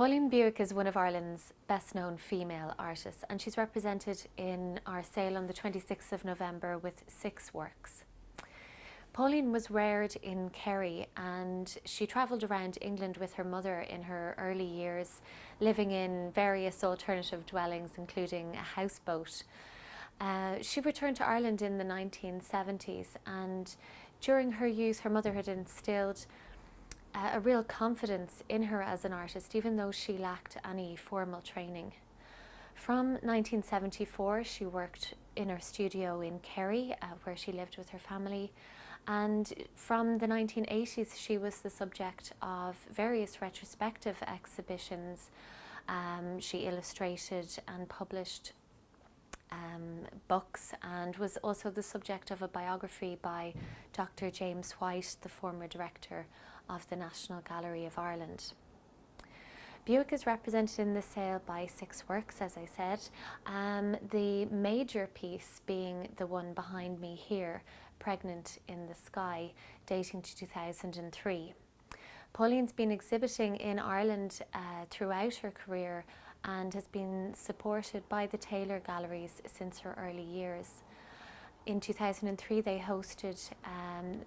Pauline Bewick is one of Ireland's best known female artists, and she's represented in our sale on the 26th of November with 6 works. Pauline was reared in Kerry, and she travelled around England with her mother in her early years, living in various alternative dwellings including a houseboat. She returned to Ireland in the 1970s, and during her youth her mother had instilled a real confidence in her as an artist, even though she lacked any formal training. From 1974 she worked in her studio in Kerry, where she lived with her family, and from the 1980s she was the subject of various retrospective exhibitions. She illustrated and published books, and was also the subject of a biography by Dr. James White, the former director of the National Gallery of Ireland. Bewick is represented in the sale by 6 works, as I said, the major piece being the one behind me here, Pregnant in the Sky, dating to 2003. Pauline's been exhibiting in Ireland throughout her career and has been supported by the Taylor Galleries since her early years. In 2003 they hosted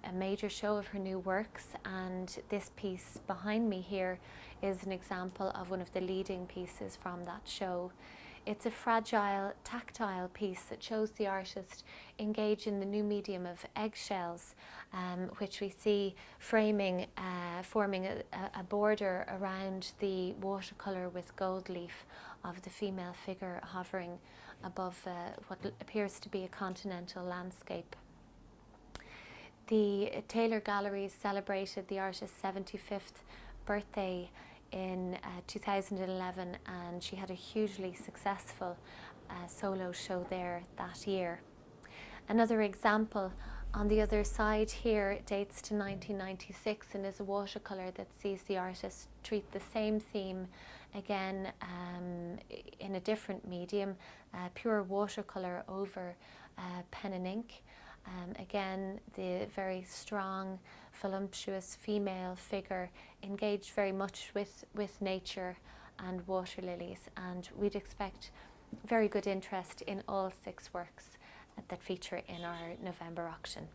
a major show of her new works, and this piece behind me here is an example of one of the leading pieces from that show. It's a fragile, tactile piece that shows the artist engage in the new medium of eggshells, which we see framing, forming a border around the watercolour with gold leaf of the female figure hovering above what appears to be a continental landscape. The Taylor Galleries celebrated the artist's 75th birthday in 2011, and she had a hugely successful solo show there that year. Another example on the other side here dates to 1996 and is a watercolour that sees the artist treat the same theme again in a different medium, pure watercolour over pen and ink. Again, the very strong, voluptuous female figure engaged very much with nature and water lilies, and we'd expect very good interest in all 6 works that feature in our November auction.